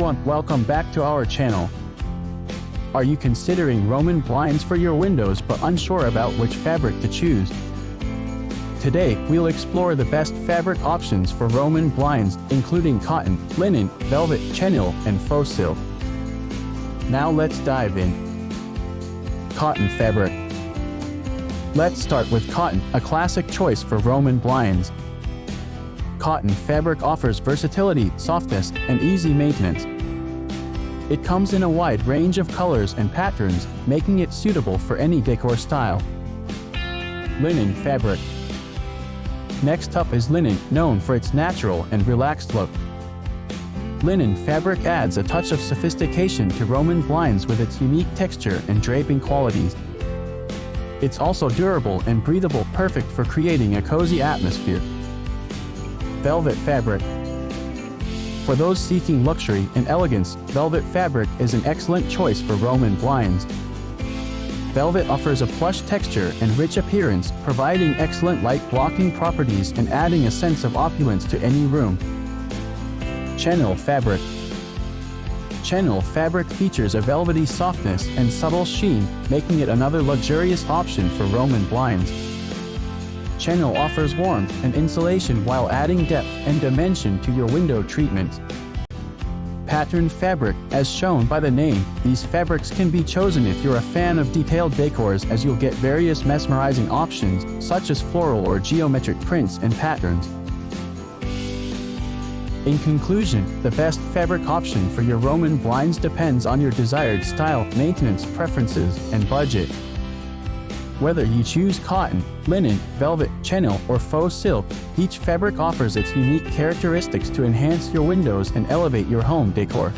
everyone, welcome back to our channel. Are you considering Roman blinds for your windows but unsure about which fabric to choose? Today, we'll explore the best fabric options for Roman blinds, including cotton, linen, velvet, chenille, and faux silk. Now let's dive in. Cotton fabric. Let's start with cotton, a classic choice for Roman blinds. Cotton fabric offers versatility, softness, and easy maintenance. It comes in a wide range of colors and patterns, making it suitable for any decor style. Linen fabric. Next up is linen, known for its natural and relaxed look. Linen fabric adds a touch of sophistication to Roman blinds with its unique texture and draping qualities. It's also durable and breathable, perfect for creating a cozy atmosphere. Velvet fabric. For those seeking luxury and elegance, velvet fabric is an excellent choice for Roman blinds. Velvet offers a plush texture and rich appearance, providing excellent light-blocking properties and adding a sense of opulence to any room. Chenille fabric. Chenille fabric features a velvety softness and subtle sheen, making it another luxurious option for Roman blinds. Chenille offers warmth and insulation while adding depth and dimension to your window treatments. Patterned fabric. As shown by the name, these fabrics can be chosen if you're a fan of detailed decors, as you'll get various mesmerizing options, such as floral or geometric prints and patterns. In conclusion, the best fabric option for your Roman blinds depends on your desired style, maintenance preferences, and budget. Whether you choose cotton, linen, velvet, chenille, or faux silk, each fabric offers its unique characteristics to enhance your windows and elevate your home decor.